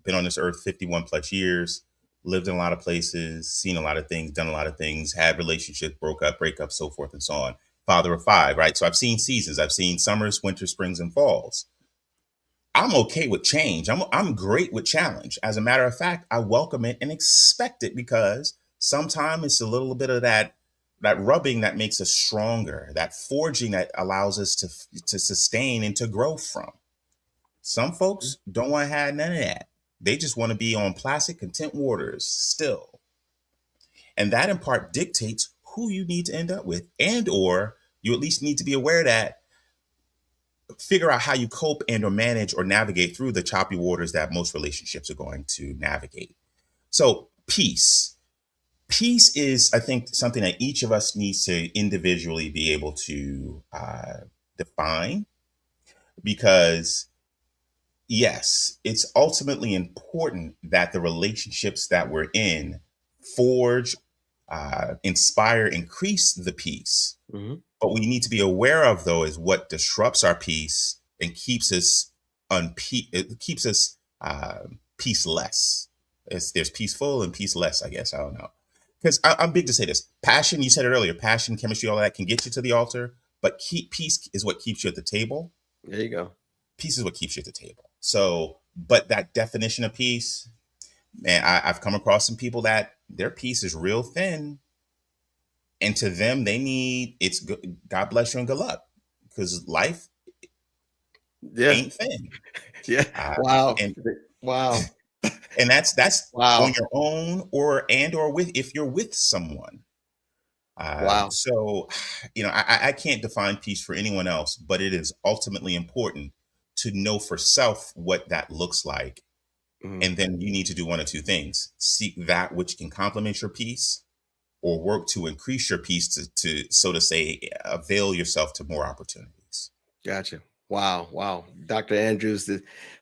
been on this earth 51 plus years, lived in a lot of places, seen a lot of things, done a lot of things, had relationships, broke up, break up, so forth and so on. Father of five, right? So I've seen seasons. I've seen summers, winters, springs, and falls. I'm okay with change. I'm great with challenge. As a matter of fact, I welcome it and expect it, because sometimes it's a little bit of that rubbing that makes us stronger, that forging that allows us to sustain and to grow from. Some folks don't want to have none of that. They just want to be on placid, content waters still. And that in part dictates who you need to end up with, and or you at least need to be aware that, figure out how you cope and or manage or navigate through the choppy waters that most relationships are going to navigate. So peace is, I think, something that each of us needs to individually be able to define, because yes, it's ultimately important that the relationships that we're in forge, inspire, increase the peace. Mhm. But we need to be aware of, though, is what disrupts our peace and keeps us it keeps us peaceless. There's peaceful and peaceless, I guess. I don't know. Because I'm big to say this. Passion, you said it earlier, passion, chemistry, all of that can get you to the altar, but peace is what keeps you at the table. There you go. Peace is what keeps you at the table. So, but that definition of peace, man, I've come across some people that their peace is real thin, and to them they need, it's good, God bless you and good luck, because life Yeah. ain't thin. Yeah. uh, Wow. and Wow. that's on Wow. your own, or with, if you're with someone. Wow. So I can't define peace for anyone else, but it is ultimately important to know for self what that looks like. Mhm. And then you need to do one of two things: seek that which can complement your peace, or work to increase your peace, to so to say, avail yourself to more opportunities. Gotcha. Wow. Wow. Dr. Andrews,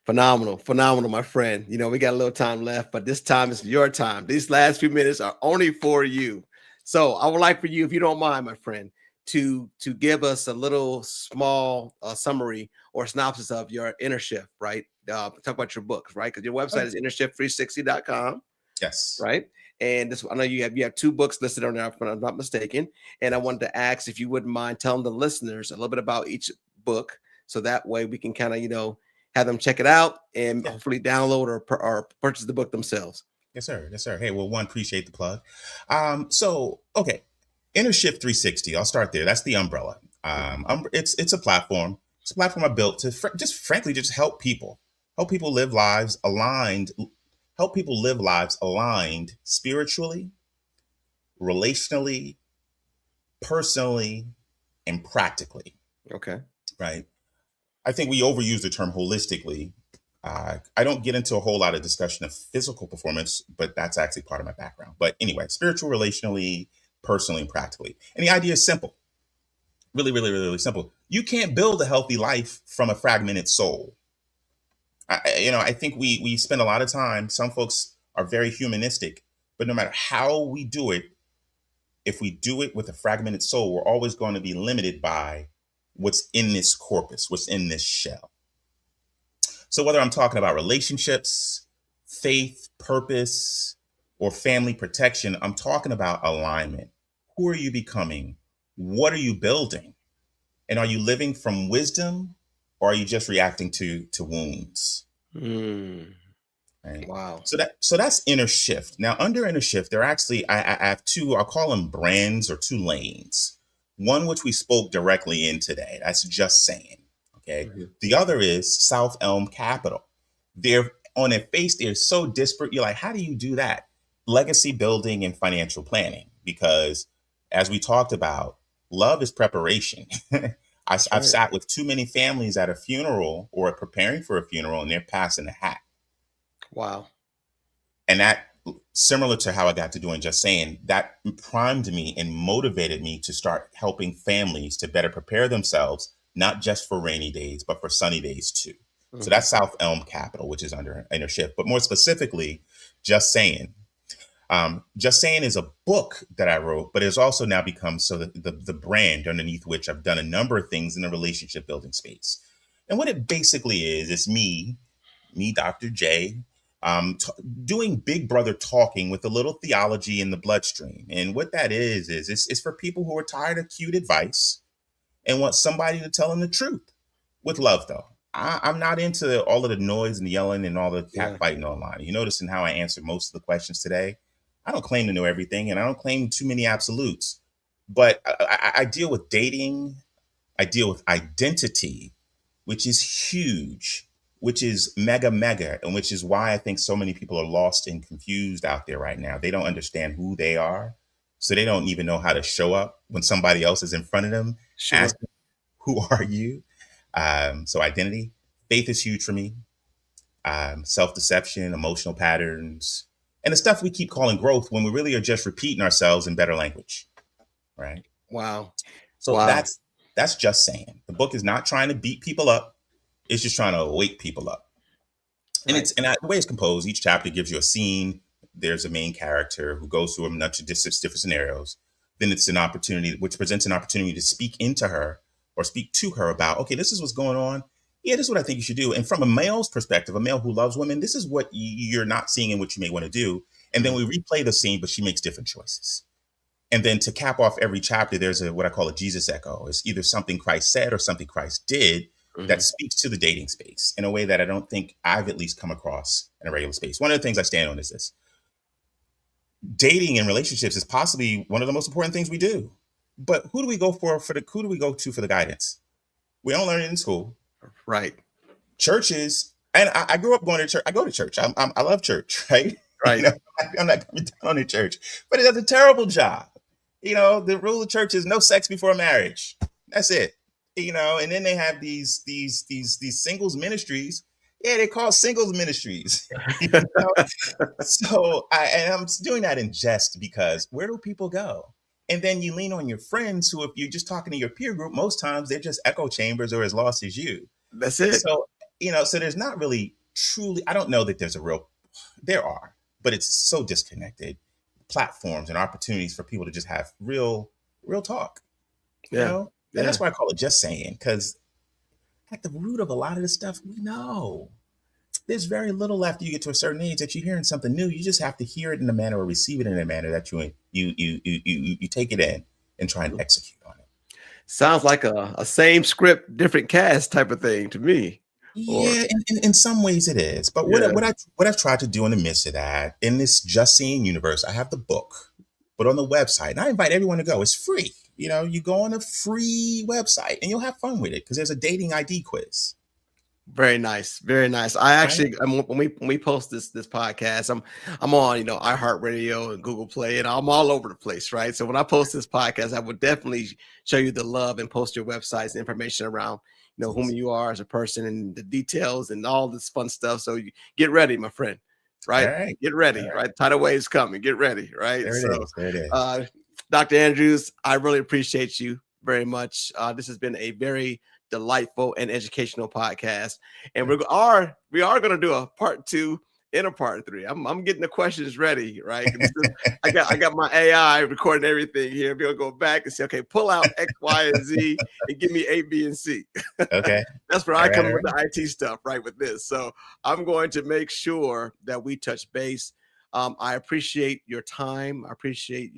phenomenal. Phenomenal, my friend. We got a little time left, but this time is your time. These last few minutes are only for you. So I would like for you, if you don't mind, my friend, to give us a little small summary or synopsis of your inner shift, right? Talk about your books, right? Because your website Oh, is innershift360.com. yes. Right? And this, I know you have two books listed on there, if I'm not mistaken. And I wanted to ask if you wouldn't mind telling the listeners a little bit about each book, so that way we can kind of have them check it out and Yeah. hopefully download or purchase the book themselves. Yes, sir. Yes, sir. Hey, well, one, appreciate the plug. So okay, Inner Shift 360. I'll start there. That's the umbrella. It's a platform. It's a platform I built to just frankly just help people live lives aligned, help people live lives aligned spiritually, relationally, personally, and practically. Okay. Right. I think we overuse the term holistically. I don't get into a whole lot of discussion of physical performance, but that's actually part of my background. But anyway, spiritual, relationally, personally, and practically. And the idea is simple, really, really, really, really simple. You can't build a healthy life from a fragmented soul. I think we spend a lot of time. Some folks are very humanistic, but no matter how we do it, if we do it with a fragmented soul, we're always going to be limited by what's in this corpus, what's in this shell. So whether I'm talking about relationships, faith, purpose, or family protection, I'm talking about alignment. Who are you becoming? What are you building? And are you living from wisdom, or are you just reacting to wounds? Mm. Right. Wow. So that's inner shift. Now, under inner shift, there are actually I have two. I'll call them brands or two lanes. One which we spoke directly in today. That's just saying. Okay. Mhm. The other is South Elm Capital. They're on their face. They're so disparate. You're like, how do you do that? Legacy building and financial planning. Because as we talked about, love is preparation. That's I've right. sat with too many families at a funeral or preparing for a funeral, and they're passing the hat. Wow. And that, similar to how I got to doing just saying, that primed me and motivated me to start helping families to better prepare themselves, not just for rainy days, but for sunny days too. So Mhm. that's South Elm Capital, which is under Inner Shift. But more specifically, Just Saying. Just Saying is a book that I wrote, but it's also now become so the brand underneath which I've done a number of things in the relationship building space. And what it basically is me, Dr. J, doing big brother talking with a little theology in the bloodstream. And what that is it's for people who are tired of cute advice and want somebody to tell them the truth with love, though. I'm not into all of the noise and the yelling and all the cat Yeah. fighting online. You notice in how I answer most of the questions today, I don't claim to know everything and I don't claim too many absolutes. But I deal with dating, I deal with identity, which is huge, which is mega, mega, and which is why I think so many people are lost and confused out there right now. They don't understand who they are. So they don't even know how to show up when somebody else is in front of them Sure. asking, who are you? So identity, faith is huge for me. Self-deception, emotional patterns, and the stuff we keep calling growth when we really are just repeating ourselves in better language, right? Wow. So Wow. that's Just Saying. The book is not trying to beat people up. It's just trying to wake people up. And Right. the way it's composed, each chapter gives you a scene. There's a main character who goes through a bunch of different scenarios. Then it's an opportunity, which presents an opportunity to speak into her or speak to her about, okay, this is what's going on. Yeah, this is what I think you should do. And from a male's perspective, a male who loves women, this is what you're not seeing and what you may want to do. And then Mhm. we replay the scene, but she makes different choices. And then to cap off every chapter, there's what I call a Jesus echo. It's either something Christ said or something Christ did that Mhm. speaks to the dating space in a way that I don't think I've at least come across in a regular space. One of the things I stand on is this: dating and relationships is possibly one of the most important things we do. But who do we go who do we go to for the guidance? We don't learn it in school. Right. Churches, and I grew up going to church. I go to church. I love church, right? You Right. know, I'm not coming down on the church, but it does a terrible job. You know, the rule of church is no sex before marriage. That's it. You know, and then they have these singles ministries. Yeah, they call singles ministries. You know? So I'm doing that in jest because where do people go? And then you lean on your friends who, if you're just talking to your peer group, most times they're just echo chambers or as lost as you. That's it. So, so there's not really truly, I don't know that there's there are, but it's so disconnected platforms and opportunities for people to just have real talk, Yeah. and that's Yeah. why I call it Just Saying, because at the root of a lot of this stuff, we know there's very little after you get to a certain age that you're hearing something new. You just have to hear it in a manner or receive it in a manner that you take it in and try and execute on it. Sounds like a same script, different cast type of thing to me. Or Yeah, in some ways it is. But yeah. what I've tried to do in the midst of that, in this Just Seeing universe, I have the book, but on the website, and I invite everyone to go. It's free. You go on a free website and you'll have fun with it because there's a dating ID quiz. Very nice, very nice. I Right? actually, when we post this podcast, I'm on iHeartRadio and Google Play, and I'm all over the place, right? So when I post this podcast, I would definitely show you the love and post your websites and information around whom you are as a person and the details and all this fun stuff. So you get ready, my friend, All right? right. Get All ready, right. right? Tidal waves coming. Get ready, right? There it So, is. There it is. uh, Dr. Andrews, I really appreciate you very much. This has been a very delightful and educational podcast, and we are going to do a part 2 in a part three. I'm getting the questions ready, right? I got my AI recording everything here. We're gonna go back and say, okay, pull out X, Y, and Z and give me A, B, and C. Okay. That's where All I right. come All with right. the IT stuff, right? With this. So I'm going to make sure that we touch base. I appreciate your time. I appreciate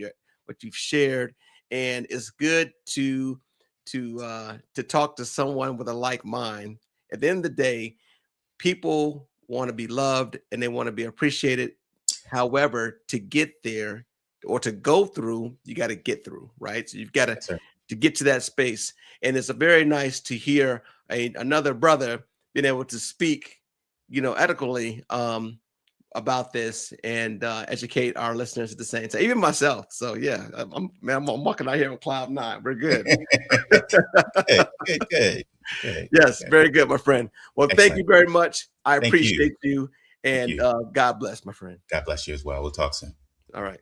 what you've shared. And it's good to talk to someone with a like mind. At the end of the day, people want to be loved and they want to be appreciated. However, to get there or to go through, you got to get through, right? So you've got Yes, sir. to get to that space. And it's a very nice to hear another brother being able to speak, ethically about this and educate our listeners at the same time, even myself. So yeah, I'm walking out here on cloud nine. We're good. Good. Good. Good. Good. Yes, Good. very good, my friend. Well, thank you Excellent. very much. I Thank you. appreciate you, Thank and you. God bless, my friend. God bless you as well. We'll talk soon. All right.